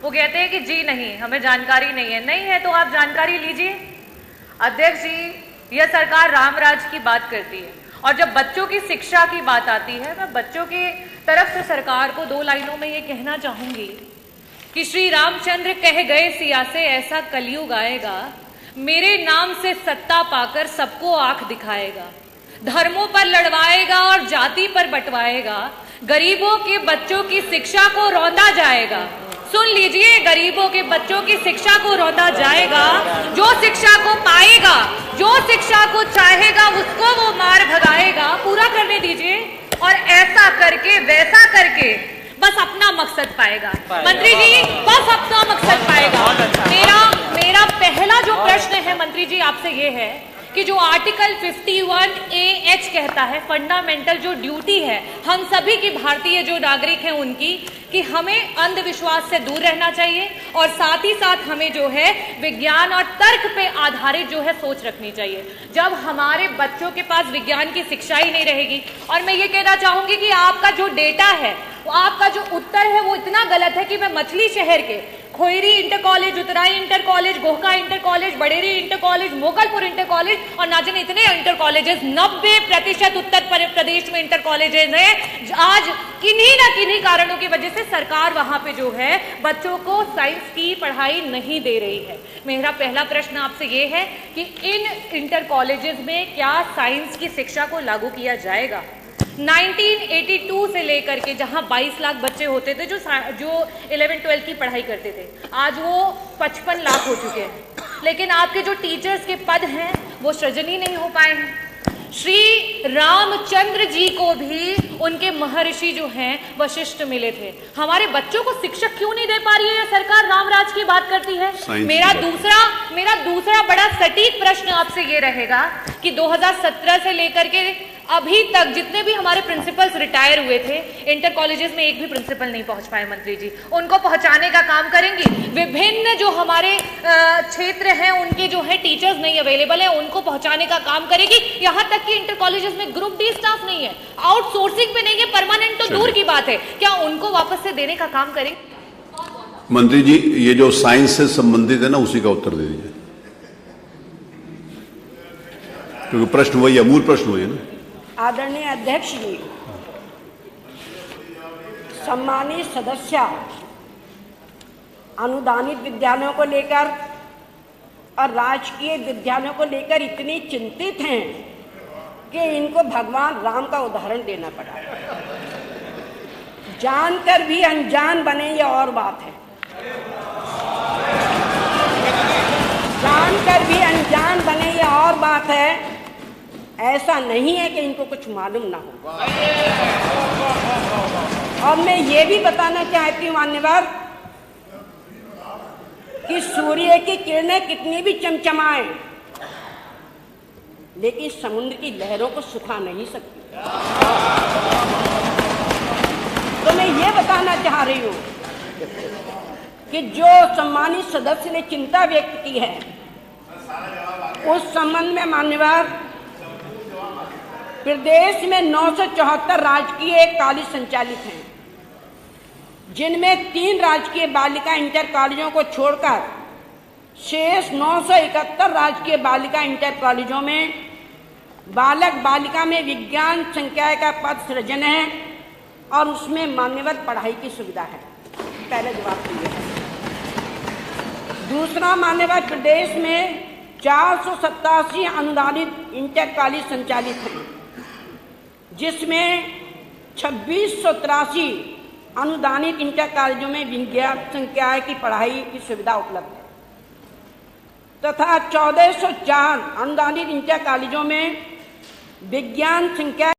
वो कहते हैं कि जी नहीं, हमें जानकारी नहीं है। नहीं है तो आप जानकारी लीजिए। अध्यक्ष जी, यह सरकार रामराज की बात करती है, और जब बच्चों की शिक्षा की बात आती है, मैं बच्चों की तरफ से सरकार को 2 लाइनों में ये कहना चाहूंगी कि श्री रामचंद्र कह गए सिया से ऐसा कलयुग आएगा, मेरे नाम से सत्ता पाकर सबको आंख दिखाएगा, धर्मों पर लड़वाएगा और जाति पर बंटवाएगा, गरीबों के बच्चों की शिक्षा को रौंदा जाएगा। सुन लीजिए, गरीबों के बच्चों की शिक्षा को रौंदा जाएगा। जो शिक्षा को पाएगा, जो शिक्षा को चाहेगा, उसको वो मार भगाएगा। पूरा करने दीजिए। और ऐसा करके वैसा करके बस अपना मकसद पाएगा। मंत्री जी, बस अपना मकसद पाएगा। मेरा पहला जो प्रश्न है मंत्री जी आपसे ये है कि जो आर्टिकल 51AH कहता है, फंडामेंटल जो ड्यूटी है हम सभी की, भारतीय जो नागरिक हैं उनकी, कि हमें अंधविश्वास से दूर रहना चाहिए और साथ ही साथ हमें जो है विज्ञान और तर्क पे आधारित जो है सोच रखनी चाहिए। जब हमारे बच्चों के पास विज्ञान की शिक्षा ही नहीं रहेगी, और मैं ये कहना चाहूंगी कि आपका जो डेटा है, आपका जो उत्तर है वो इतना गलत है कि मैं मछली शहर के Khoyri inter college, Utrai inter college, Gohka inter college, Baderi inter college, Mogalpur inter college और ना जाने इतने इंटर कॉलेजेस, 90% उत्तर प्रदेश में इंटर कॉलेजेस हैं। आज किन्हीं ना किन्हीं कारणों की वजह से सरकार वहां पे जो है बच्चों को साइंस की पढ़ाई नहीं दे रही है। मेरा पहला प्रश्न आपसे ये है कि इन इंटर कॉलेजेस में क्या साइंस की शिक्षा को लागू किया जाएगा? 1982 से लेकर के जहां 22 लाख बच्चे होते थे जो 11-12 की पढ़ाई करते थे, आज वो 55 लाख हो चुके हैं। लेकिन आपके जो टीचर्स के पद हैं वो सृजन ही नहीं हो पाए हैं। श्री रामचंद्र जी को भी उनके महर्षि जो हैं वशिष्ठ मिले थे। हमारे बच्चों को शिक्षक क्यों नहीं दे पा रही है सरकार? रामराज की बात करती है। मेरा दूसरा बड़ा सटीक प्रश्न आपसे ये रहेगा कि 2017 से लेकर के अभी तक जितने भी हमारे प्रिंसिपल्स रिटायर हुए थे, इंटर कॉलेजेस में एक भी प्रिंसिपल नहीं पहुंच पाए। मंत्री जी, उनको पहुंचाने का काम करेंगी। विभिन्न जो हमारे क्षेत्र हैं उनके जो है टीचर्स नहीं अवेलेबल है, उनको पहुंचाने का काम करेगी। यहां तक कि इंटर कॉलेजेस में ग्रुप डी स्टाफ नहीं है, आउटसोर्सिंग पे नहीं है, परमानेंट तो दूर की बात है, क्या उनको वापस से देने का काम करेंगे? मंत्री जी, ये जो साइंस से संबंधित है ना, उसी का उत्तर दे दीजिए, क्योंकि प्रश्न वही है, मूल प्रश्न वही है ना। आदरणीय अध्यक्ष जी, सम्मानित सदस्य अनुदानित विद्यालयों को लेकर और राजकीय विद्यालयों को लेकर इतनी चिंतित हैं कि इनको भगवान राम का उदाहरण देना पड़ा। जानकर भी अनजान बने ये और बात है। जानकर भी अनजान बने ये और बात है। ऐसा नहीं है कि इनको कुछ मालूम ना हो। और मैं ये भी बताना चाहती हूँ मान्यवर कि सूर्य की किरणें कितनी भी चमचमाएं, लेकिन समुद्र की लहरों को सुखा नहीं सकती। तो मैं ये बताना चाह रही हूँ कि जो सम्मानित सदस्य ने चिंता व्यक्त की है, उस संबंध में मान्यवर प्रदेश में 974 राजकीय कॉलेज संचालित हैं, जिनमें 3 राजकीय बालिका इंटर कॉलेजों को छोड़कर शेष 971 राजकीय बालिका इंटर कॉलेजों में बालक बालिका में विज्ञान संकाय का पद सृजन है और उसमें मान्यवर पढ़ाई की सुविधा है। पहले जवाब दीजिए। दूसरा, मान्यवर प्रदेश में 487 अनुदानित इंटर कॉलेज संचालित हैं, जिसमें 2683 अनुदानित इंटर कॉलेजों में विज्ञान संकाय की पढ़ाई की सुविधा उपलब्ध है तथा 1404 अनुदानित इंटर कॉलेजों में विज्ञान संकाय